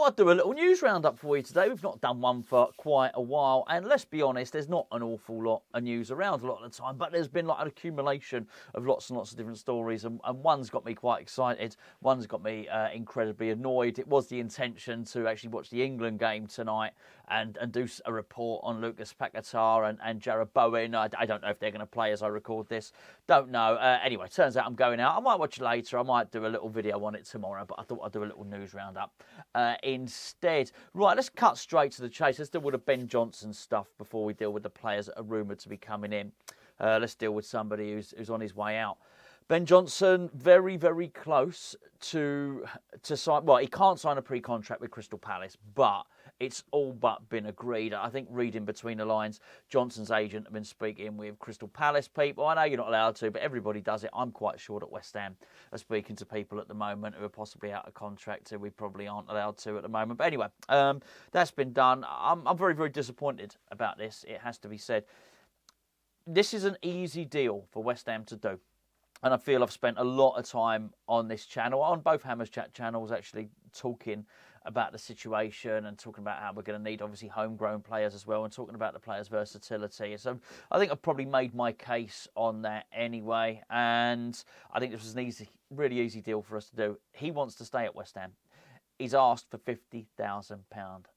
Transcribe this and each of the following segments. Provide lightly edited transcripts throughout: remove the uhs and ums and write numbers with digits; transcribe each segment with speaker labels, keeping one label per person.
Speaker 1: thought I'd do a little news roundup for you today. We've not done one for quite a while, and let's be honest, there's not an awful lot of news around a lot of the time, but there's been like an accumulation of lots and lots of different stories, and one's got me quite excited, one's got me incredibly annoyed. It was the intention to actually watch the England game tonight and do a report on Łukasz and Jared Bowen. I don't know if they're going to play as I record this. Don't know. Anyway, turns out I'm going out. I might watch it later. I might do a little video on it tomorrow, but I thought I'd do a little news roundup instead. Right, let's cut straight to the chase. Let's deal with the Ben Johnson stuff before we deal with the players that are rumoured to be coming in. Let's deal with somebody who's on his way out. Ben Johnson, very, very close to sign. Well, he can't sign a pre-contract with Crystal Palace, but it's all but been agreed. I think reading between the lines, Johnson's agent have been speaking with Crystal Palace people. I know you're not allowed to, but everybody does it. I'm quite sure that West Ham are speaking to people at the moment who are possibly out of contract who we probably aren't allowed to at the moment. But anyway, that's been done. I'm very, very disappointed about this. It has to be said. This is an easy deal for West Ham to do. And I feel I've spent a lot of time on this channel, on both Hammers Chat channels, actually talking about the situation and talking about how we're going to need, obviously, homegrown players as well, and talking about the players' versatility. So I think I've probably made my case on that anyway. And I think this was an easy, really easy deal for us to do. He wants to stay at West Ham. He's asked for £50,000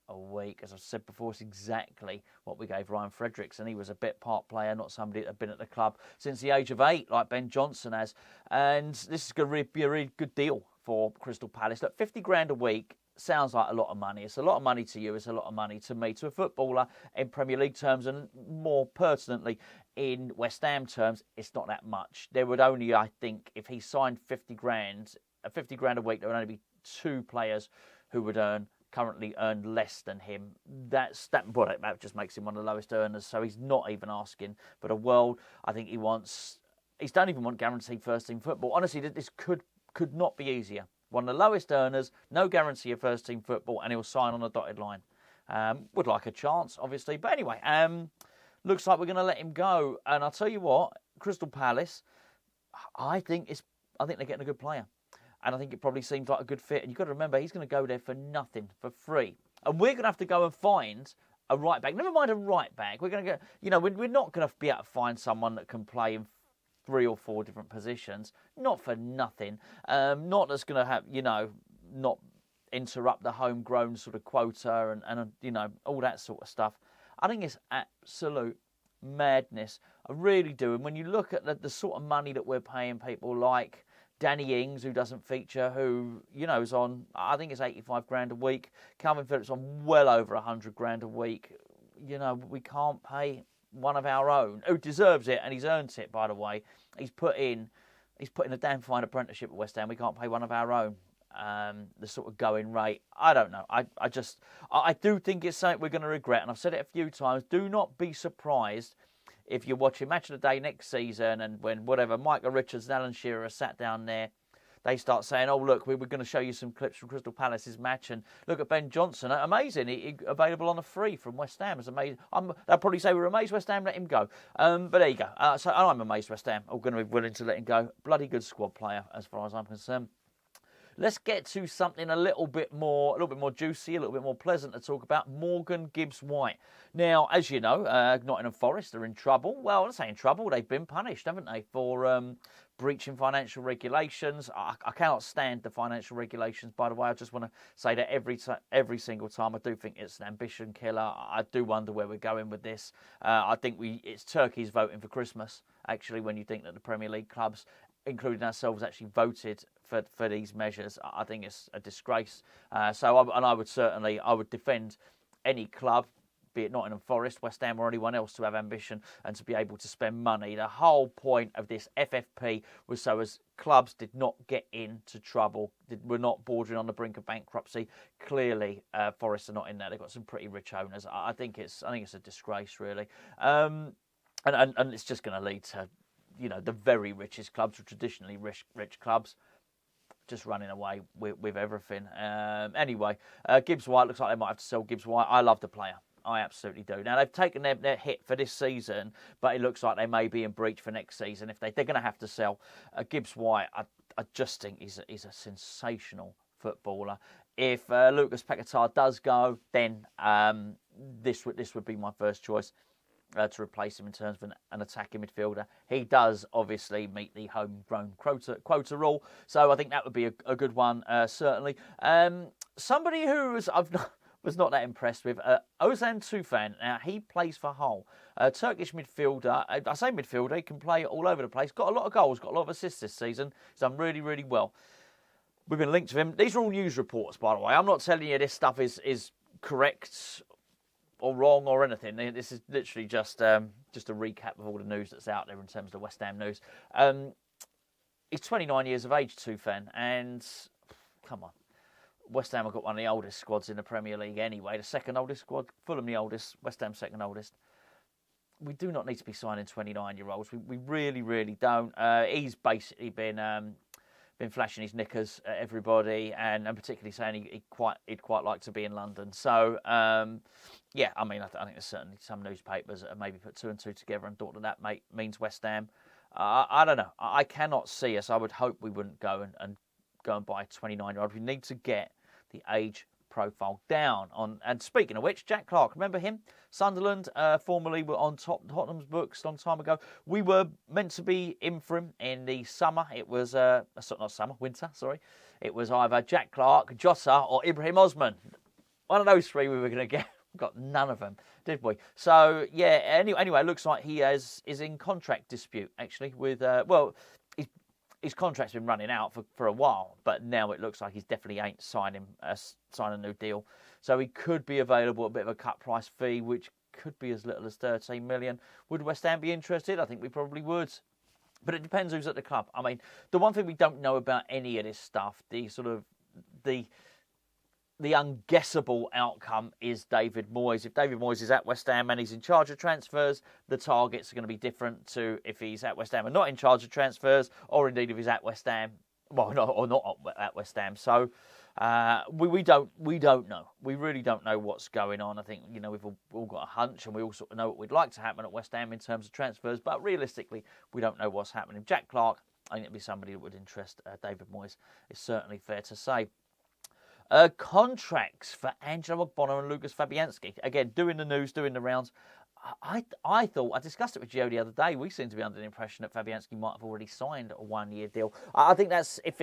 Speaker 1: a week. As I've said before, it's exactly what we gave Ryan Fredericks, and he was a bit part player, not somebody that had been at the club since the age of 8, like Ben Johnson has. And this is going to be a really good deal for Crystal Palace. Look, 50 grand a week sounds like a lot of money. It's a lot of money to you. It's a lot of money to me, to a footballer in Premier League terms, and more pertinently in West Ham terms, it's not that much. There would only, I think, if he signed 50 grand a week, there would only be 2 players who would currently earn less than him. That just makes him one of the lowest earners. So he's not even asking for the world. I think he don't even want guaranteed first team football. Honestly, this could not be easier. One of the lowest earners, no guarantee of first team football, and he'll sign on a dotted line. Would like a chance, obviously, but anyway, looks like we're going to let him go. And I'll tell you what, Crystal Palace, I think they're getting a good player. And I think it probably seems like a good fit. And you've got to remember, he's going to go there for nothing, for free. And we're going to have to go and find a right back. Never mind a right back. We're going to get, we're not going to be able to find someone that can play in 3 or 4 different positions. Not for nothing. Not that's going to have, not interrupt the homegrown sort of quota and all that sort of stuff. I think it's absolute madness. I really do. And when you look at the sort of money that we're paying people like Danny Ings, who doesn't feature, who, is on, I think it's 85 grand a week. Calvin Phillips on well over 100 grand a week. We can't pay one of our own, who deserves it, and he's earned it, by the way. He's put in a damn fine apprenticeship at West Ham. We can't pay one of our own. The sort of going rate. I don't know. I do think it's something we're going to regret, and I've said it a few times. Do not be surprised if you're watching Match of the Day next season and when Michael Richards and Alan Shearer are sat down there, they start saying, oh, look, we were going to show you some clips from Crystal Palace's match, and look at Ben Johnson. Amazing. He available on a free from West Ham. It's amazing. They'll probably say, we're amazed West Ham let him go. But there you go. So I'm amazed West Ham are going to be willing to let him go. Bloody good squad player, as far as I'm concerned. Let's get to something a little bit more juicy, a little bit more pleasant to talk about. Morgan Gibbs White. Now, as you know, Nottingham Forest are in trouble. Well, let's say in trouble. They've been punished, haven't they, for breaching financial regulations. I cannot stand the financial regulations, by the way. I just want to say that every single time. I do think it's an ambition killer. I do wonder where we're going with this. I think it's turkeys voting for Christmas, actually, when you think that the Premier League clubs, including ourselves, actually voted for these measures. I think it's a disgrace. I would defend any club, be it Nottingham Forest, West Ham or anyone else, to have ambition and to be able to spend money. The whole point of this FFP was so as clubs did not get into trouble, were not bordering on the brink of bankruptcy. Clearly, Forest are not in there. They've got some pretty rich owners. I think it's a disgrace, really. And it's just going to lead to, the very richest clubs, or traditionally rich clubs, just running away with everything. Anyway, Gibbs White, looks like they might have to sell Gibbs White. I love the player. I absolutely do. Now, they've taken their hit for this season, but it looks like they may be in breach for next season. If they're going to have to sell Gibbs White, I just think he's a sensational footballer. if Lucas Paquetá does go, then this would be my first choice to replace him in terms of an attacking midfielder. He does obviously meet the homegrown quota rule, so I think that would be a good one, certainly. Somebody who was not that impressed with, Ozan Tufan. Now, he plays for Hull. Turkish midfielder. I say midfielder, he can play all over the place. Got a lot of goals, got a lot of assists this season. He's done really, really well. We've been linked to him. These are all news reports, by the way. I'm not telling you this stuff is correct or wrong or anything. This is literally just a recap of all the news that's out there in terms of the West Ham news. He's 29 years of age, Tufan, and come on. West Ham have got one of the oldest squads in the Premier League anyway. The second oldest squad, Fulham the oldest, West Ham second oldest. We do not need to be signing 29-year-olds. We really, really don't. He's basically been flashing his knickers at everybody, and particularly saying he'd quite like to be in London. So, yeah, I mean, I think there's certainly some newspapers that have maybe put two and two together and thought that means West Ham. I don't know. I cannot see us. I would hope we wouldn't go and buy a 29-year-old. We need to get the age profile down. And speaking of which, Jack Clarke, remember him? Sunderland, formerly were on Tottenham's books a long time ago. We were meant to be in for him in the summer. It was, winter, sorry. It was either Jack Clarke, Jota or Ibrahim Osman. One of those three we were going to get. We got none of them, did we? So, yeah, anyway, it looks like he is in contract dispute, actually, with, his contract's been running out for a while, but now it looks like he's definitely ain't signing a new deal. So he could be available at a bit of a cut price fee, which could be as little as 13 million. Would West Ham be interested? I think we probably would. But it depends who's at the club. I mean, the one thing we don't know about any of this stuff, the unguessable outcome is David Moyes. If David Moyes is at West Ham and he's in charge of transfers, the targets are going to be different to if he's at West Ham and not in charge of transfers, or indeed if he's at West Ham, not at West Ham. So we don't know. We really don't know what's going on. I think we've all got a hunch, and we all sort of know what we'd like to happen at West Ham in terms of transfers, but realistically, we don't know what's happening. Jack Clarke, I think it'd be somebody that would interest David Moyes. It's certainly fair to say. Contracts for Angelo Ogbonna and Łukasz Fabiański. Again, doing the news, doing the rounds. I thought, I discussed it with Gio the other day, we seem to be under the impression that Fabiański might have already signed a one-year deal. I think that's, if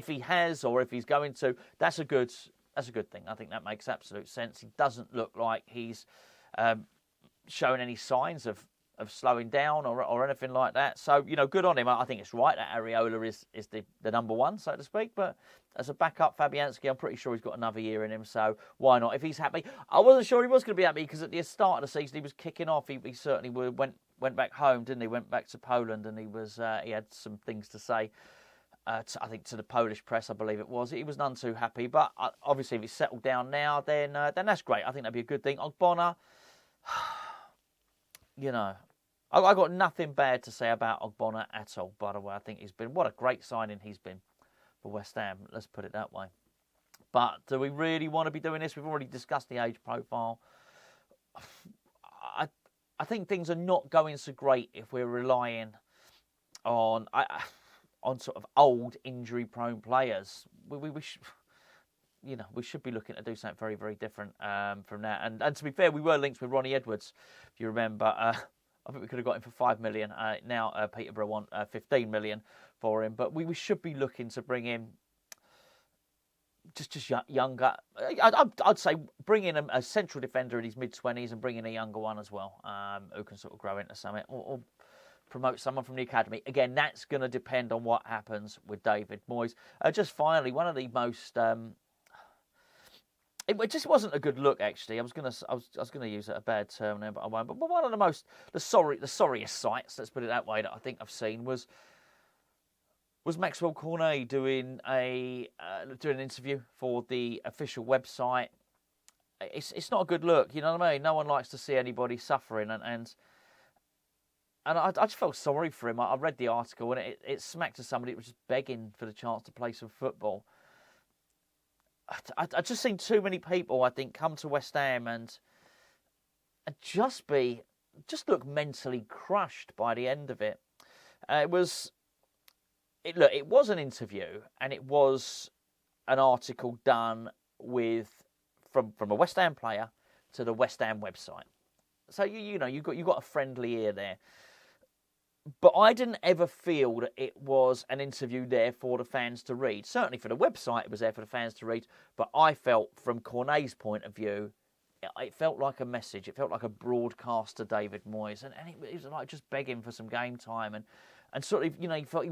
Speaker 1: he has or if he's going to, that's a good thing. I think that makes absolute sense. He doesn't look like he's showing any signs of slowing down or anything like that. So, good on him. I think it's right that Areola is the number one, so to speak. But as a backup, Fabiański, I'm pretty sure he's got another year in him. So why not? If he's happy. I wasn't sure he was going to be happy because at the start of the season he was kicking off. He certainly went back home, didn't he? Went back to Poland and he had some things to say. I think to the Polish press, I believe it was. He was none too happy. But obviously if he's settled down now, then that's great. I think that'd be a good thing. Ogbonna... I got nothing bad to say about Ogbonna at all, by the way. I think what a great signing he's been for West Ham, let's put it that way. But do we really want to be doing this? We've already discussed the age profile. I think things are not going so great if we're relying on sort of old, injury-prone players. We should be looking to do something very, very different from that. And to be fair, we were linked with Ronnie Edwards, if you remember. I think we could have got him for 5 million. Now Peterborough want 15 million for him. But we should be looking to bring in just younger. I'd say bring in a central defender in his mid-20s and bring in a younger one as well, who can sort of grow into something. Or promote someone from the academy. Again, that's going to depend on what happens with David Moyes. Just finally, one of the most... It just wasn't a good look, actually. I was gonna use a bad term there, but I won't. But one of the sorriest sights, let's put it that way, that I think I've seen was Maxwel Cornet doing an interview for the official website. It's not a good look, you know what I mean? No one likes to see anybody suffering, and I just felt sorry for him. I read the article, and it smacked to somebody that was just begging for the chance to play some football. I just seen too many people, I think, come to West Ham and just look mentally crushed by the end of it. It was an interview, and it was an article done from a West Ham player to the West Ham website. So you got a friendly ear there. But I didn't ever feel that it was an interview there for the fans to read. Certainly for the website, it was there for the fans to read. But I felt, from Cornet's point of view, it felt like a message. It felt like a broadcast to David Moyes. And it was like just begging for some game time. And sort of, he felt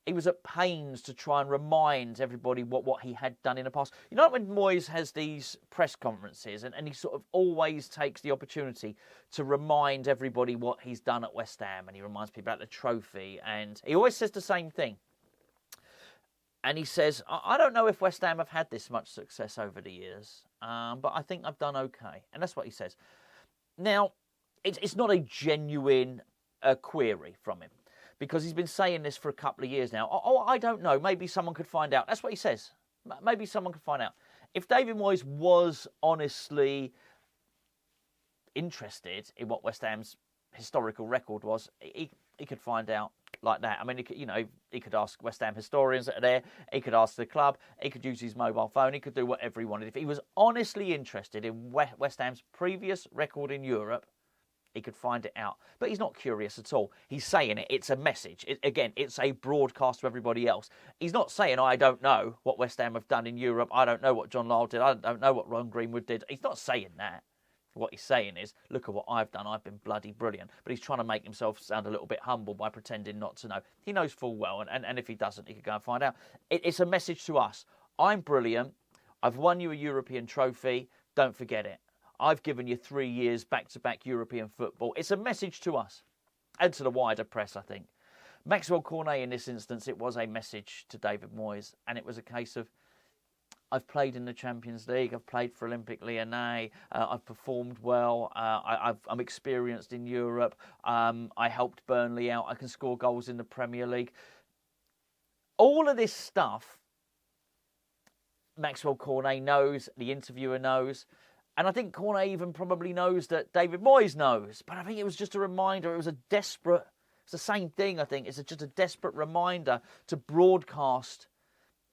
Speaker 1: he was at pains to try and remind everybody what he had done in the past. You know, when Moyes has these press conferences and he sort of always takes the opportunity to remind everybody what he's done at West Ham, and he reminds people about the trophy, and he always says the same thing. And he says, I don't know if West Ham have had this much success over the years, but I think I've done okay. And that's what he says. Now, it's not a genuine query from him, because he's been saying this for a couple of years now. I don't know. Maybe someone could find out. That's what he says. Maybe someone could find out. If David Moyes was honestly interested in what West Ham's historical record was, he could find out like that. I mean, he could ask West Ham historians that are there. He could ask the club. He could use his mobile phone. He could do whatever he wanted. If he was honestly interested in West Ham's previous record in Europe, he could find it out. But he's not curious at all. He's saying it. It's a message. It's a broadcast to everybody else. He's not saying, I don't know what West Ham have done in Europe. I don't know what John Lyall did. I don't know what Ron Greenwood did. He's not saying that. What he's saying is, look at what I've done. I've been bloody brilliant. But he's trying to make himself sound a little bit humble by pretending not to know. He knows full well. And if he doesn't, he could go and find out. It's a message to us. I'm brilliant. I've won you a European trophy. Don't forget it. I've given you 3 years back-to-back European football. It's a message to us and to the wider press, I think. Maxwel Cornet, in this instance, it was a message to David Moyes, and it was a case of, I've played in the Champions League, I've played for Olympique Lyonnais, I've performed well, I'm experienced in Europe, I helped Burnley out, I can score goals in the Premier League. All of this stuff, Maxwel Cornet knows, the interviewer knows. And I think Cornet even probably knows that David Moyes knows. But I think it was just a reminder. It was it's the same thing, I think. It's just a desperate reminder to broadcast.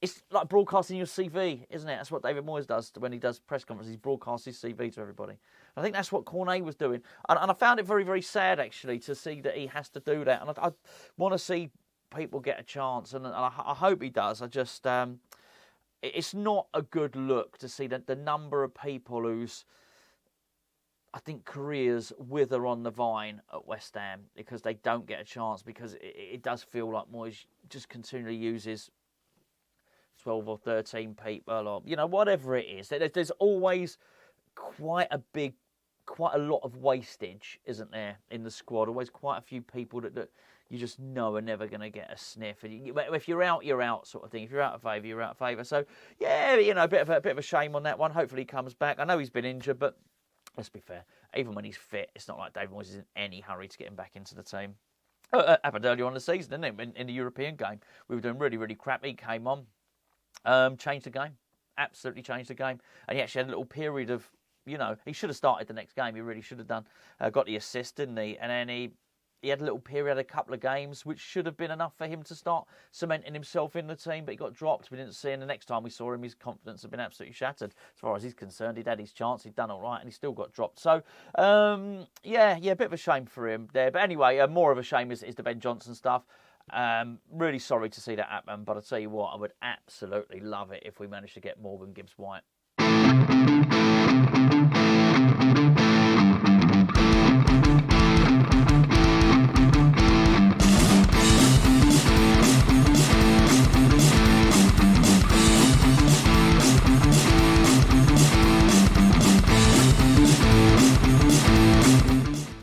Speaker 1: It's like broadcasting your CV, isn't it? That's what David Moyes does when he does press conferences. He broadcasts his CV to everybody. I think that's what Cornet was doing. And I found it very, very sad, actually, to see that he has to do that. And I want to see people get a chance. And I hope he does. It's not a good look to see that the number of people whose, I think, careers wither on the vine at West Ham because they don't get a chance, because it does feel like Moyes just continually uses 12 or 13 people, or, whatever it is. There's always quite a lot of wastage, isn't there, in the squad? Always quite a few people that you just know are never going to get a sniff. And if you're out, you're out, sort of thing. If you're out of favour, you're out of favour. So, yeah, a bit of a shame on that one. Hopefully he comes back. I know he's been injured, but let's be fair. Even when he's fit, it's not like David Moyes is in any hurry to get him back into the team. Happened earlier on in the season, didn't it? In the European game. We were doing really, really crap. He came on, changed the game. Absolutely changed the game. And he actually had a little period of, he should have started the next game. He really should have done. Got the assist, didn't he? And then he had a little period, a couple of games, which should have been enough for him to start cementing himself in the team, but he got dropped. We didn't see him. The next time we saw him, his confidence had been absolutely shattered. As far as he's concerned, he'd had his chance, he'd done all right, and he still got dropped. So, a bit of a shame for him there. But anyway, more of a shame is the Ben Johnson stuff. Really sorry to see that happen, but I'll tell you what, I would absolutely love it if we managed to get Morgan Gibbs White.